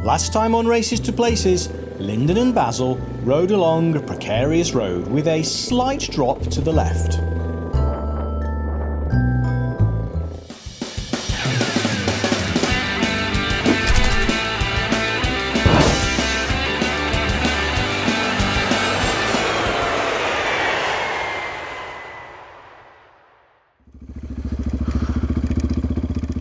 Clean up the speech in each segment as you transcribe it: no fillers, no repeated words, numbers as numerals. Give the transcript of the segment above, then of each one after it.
Last time on Races to Places, Lyndon and Basil rode along a precarious road with a slight drop to the left.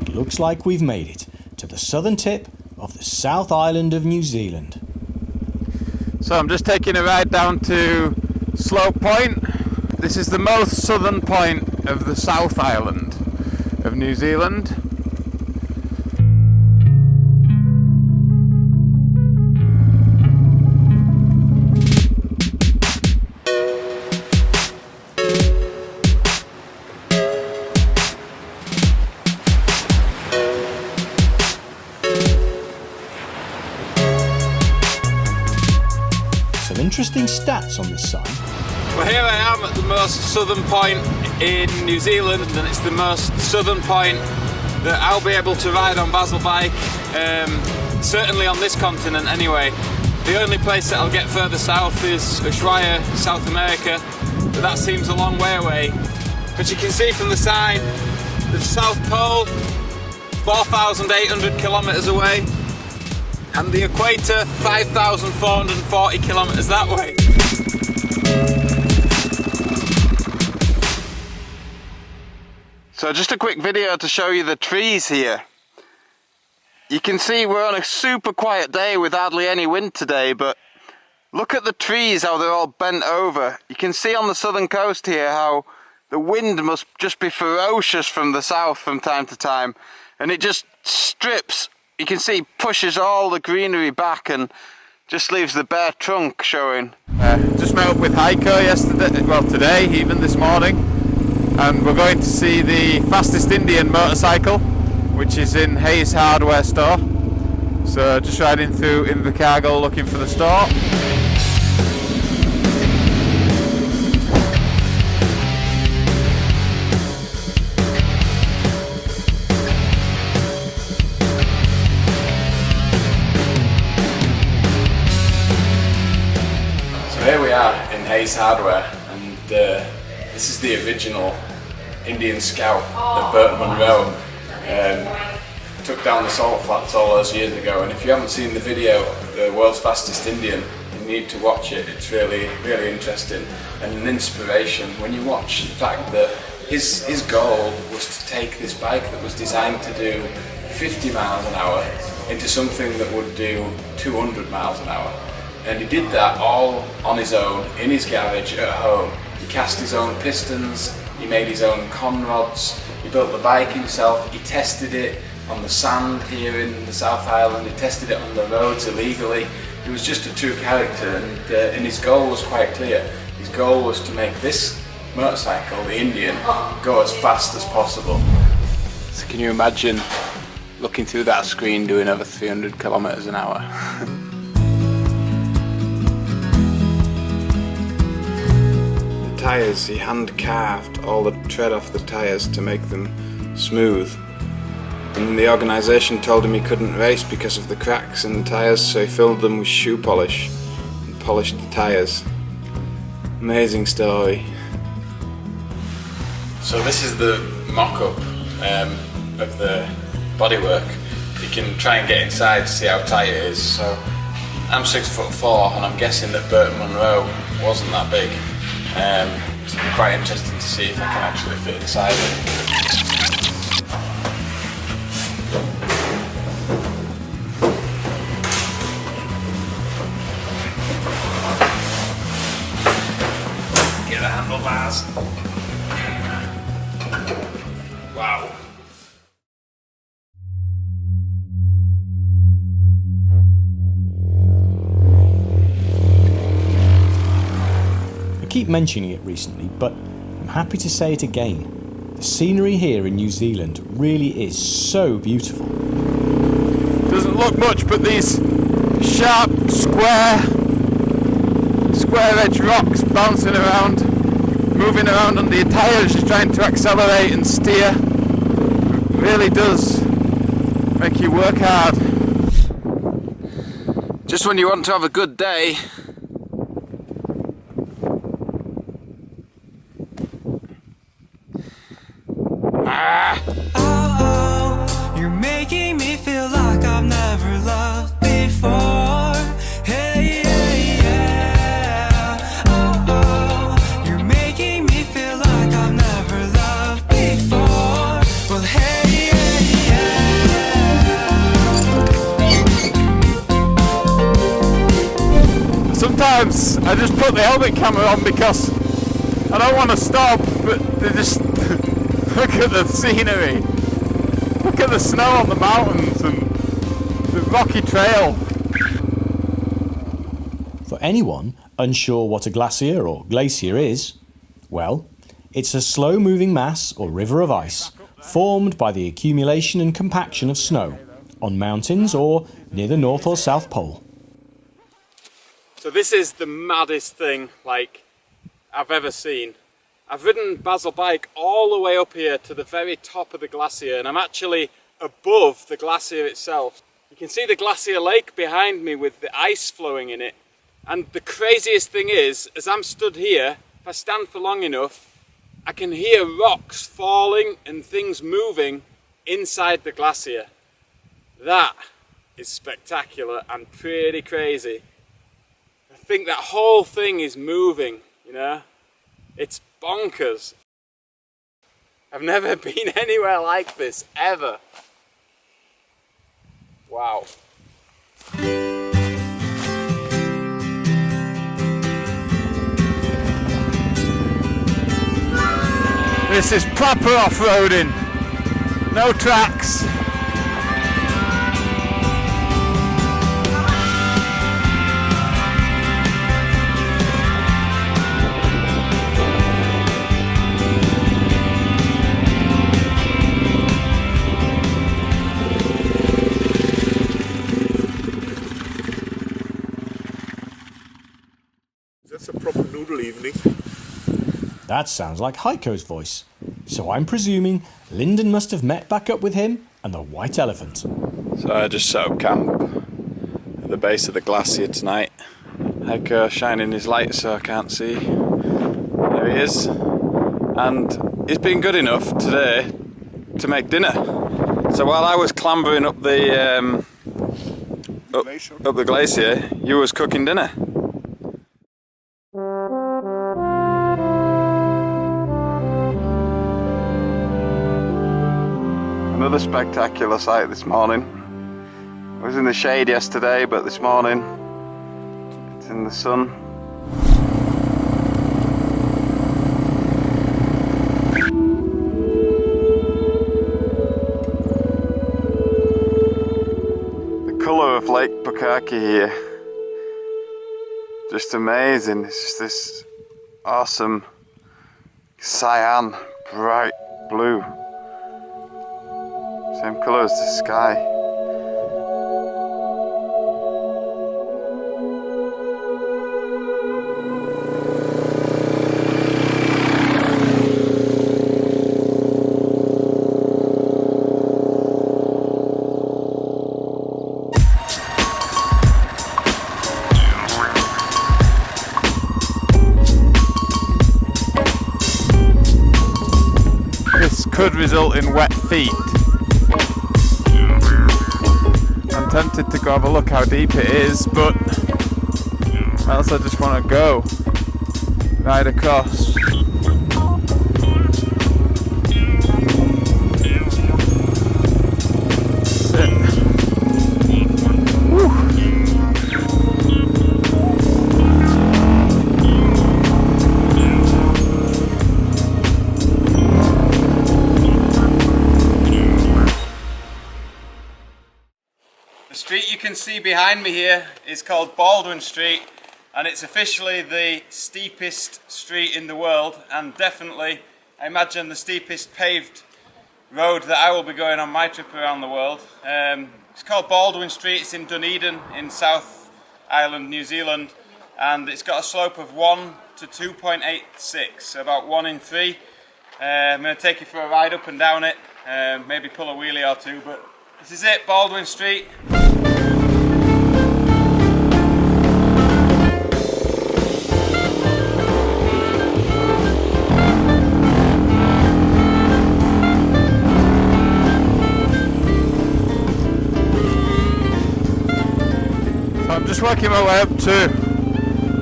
It looks like we've made it to the southern tip of the South Island of New Zealand. So I'm just taking a ride down to Slope Point. This is the most southern point of the South Island of New Zealand. Interesting stats on this sign. Well, here I am at the most southern point in New Zealand, and it's the most southern point that I'll be able to ride on Basil bike, certainly on this continent anyway. The only place that I'll get further south is Ushuaia, South America, but that seems a long way away. But you can see from the sign, the South Pole, 4,800 kilometres away, and the equator, 5,440 kilometres that way. So just a quick video to show you the trees here. You can see we're on a super quiet day with hardly any wind today, but look at the trees, how they're all bent over. You can see on the southern coast here how the wind must just be ferocious from the south from time to time, and it just strips. You can see pushes all the greenery back and just leaves the bare trunk showing. Just met up with Heiko yesterday, well today, even this morning, and we're going to see the fastest Indian motorcycle, which is in Hayes hardware store. So just riding through Invercargill looking for the store. Here we are in Hayes Hardware, and this is the original Indian Scout that Burt Munro took down the salt flats all those years ago. And if you haven't seen the video, The World's Fastest Indian, you need to watch it. It's really, really interesting and an inspiration when you watch the fact that his goal was to take this bike that was designed to do 50 miles an hour into something that would do 200 miles an hour. And he did that all on his own, in his garage at home. He cast his own pistons, he made his own conrods, he built the bike himself, he tested it on the sand here in the South Island, he tested it on the roads illegally. He was just a true character, and his goal was quite clear. His goal was to make this motorcycle, the Indian, go as fast as possible. So can you imagine looking through that screen doing over 300 kilometers an hour? Tyres, he hand carved all the tread off the tyres to make them smooth, and the organisation told him he couldn't race because of the cracks in the tyres, so he filled them with shoe polish and polished the tyres. Amazing story. So this is the mock-up of the bodywork. You can try and get inside to see how tight it is. So I'm 6'4", and I'm guessing that Burt Munro wasn't that big. So it'll be quite interesting to see if I can actually fit inside it. Get the handlebars. Wow. I keep mentioning it recently, but I'm happy to say it again. The scenery here in New Zealand really is so beautiful. Doesn't look much, but these sharp, square edge rocks bouncing around, moving around under your tyres, just trying to accelerate and steer, really does make you work hard. Just when you want to have a good day. Oh, you're making me feel like I've never loved before. Hey, yeah, yeah. Oh, you're making me feel like I've never loved before. Well, hey, yeah, yeah. Sometimes I just put the helmet camera on because I don't want to stop, but they just look at the scenery, look at the snow on the mountains and the rocky trail. For anyone unsure what a glacier or glacier is, well, it's a slow-moving mass or river of ice formed by the accumulation and compaction of snow on mountains or near the North or South Pole. So this is the maddest thing I've ever seen. I've ridden Basil bike all the way up here to the very top of the glacier, and I'm actually above the glacier itself. You can see the glacier lake behind me with the ice flowing in it. And the craziest thing is, as I'm stood here, if I stand for long enough, I can hear rocks falling and things moving inside the glacier. That is spectacular and pretty crazy. I think that whole thing is moving, you know? It's bonkers. I've never been anywhere like this, ever. Wow. This is proper off-roading. No tracks. That's a proper noodle evening. That sounds like Heiko's voice. So I'm presuming Lyndon must have met back up with him and the white elephant. So I just set up camp at the base of the glacier tonight. Heiko shining his light so I can't see. There he is. And he's been good enough today to make dinner. So while I was clambering up the up the glacier, you was cooking dinner. Another spectacular sight this morning. I was in the shade yesterday, but this morning it's in the sun. The colour of Lake Pukaki here, just amazing. It's just this awesome cyan, bright blue. Same colour as the sky. This could result in wet feet. I'm tempted to go have a look how deep it is, but else I just want to go right across. That's it. Woo. The street you can see behind me here is called Baldwin Street, and it's officially the steepest street in the world, and definitely, I imagine, the steepest paved road that I will be going on my trip around the world. It's called Baldwin Street. It's in Dunedin in South Island, New Zealand, and it's got a slope of 1 to 2.86, so about 1 in 3. I'm going to take you for a ride up and down it, maybe pull a wheelie or two, but this is it, Baldwin Street. I'm just working my way up to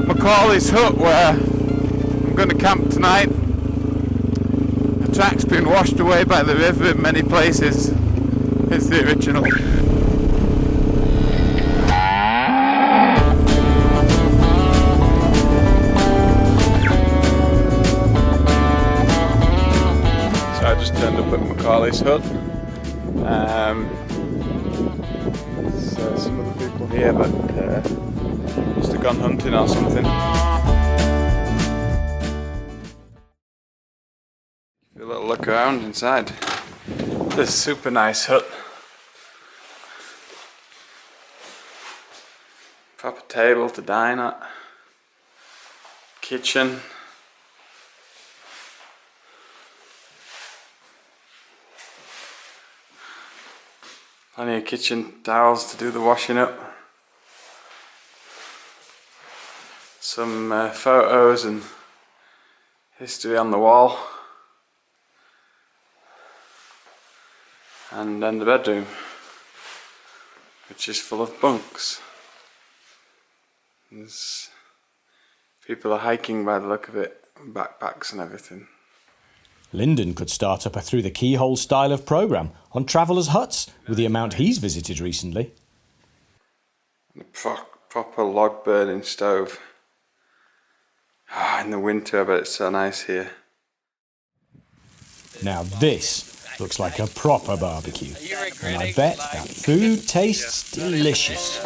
Macaulay's hut where I'm going to camp tonight. The track's been washed away by the river in many places. It's the original. So I just turned up at Macaulay's hut. So some of the people here, but must have gone hunting or something. Give you a little look around inside. This super nice hut. Proper table to dine at. Kitchen. Plenty of kitchen towels to do the washing up. Some photos and history on the wall. And then the bedroom, which is full of bunks. There's people are hiking by the look of it, backpacks and everything. Lyndon could start up a through the keyhole style of programme on travellers' huts with the amount he's visited recently. And a proper log burning stove. In the winter I bet it's so nice here. Now this looks like a proper barbecue, and I bet that food tastes delicious.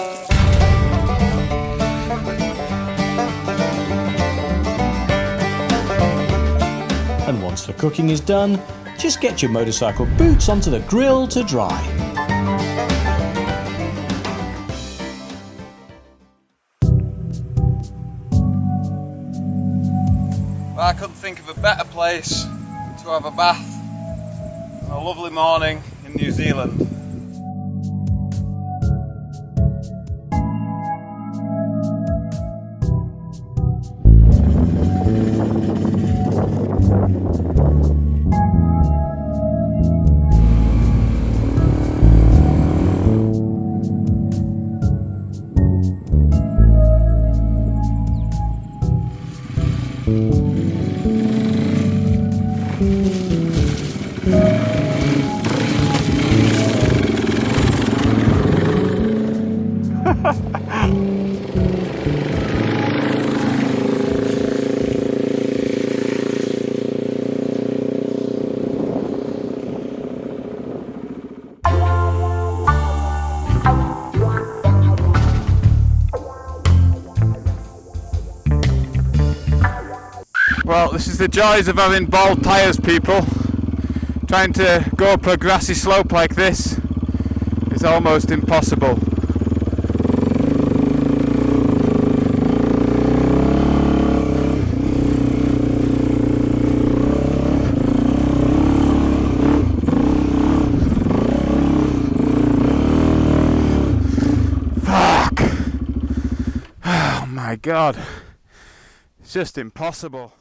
And once the cooking is done, just get your motorcycle boots onto the grill to dry. Well, I couldn't think of a better place to have a bath on a lovely morning in New Zealand. Well, this is the joys of having bald tyres, people. Trying to go up a grassy slope like this is almost impossible. Fuck! Oh my god. It's just impossible.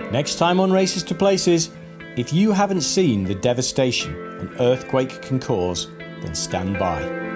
Next time on Races to Places, if you haven't seen the devastation an earthquake can cause, then stand by.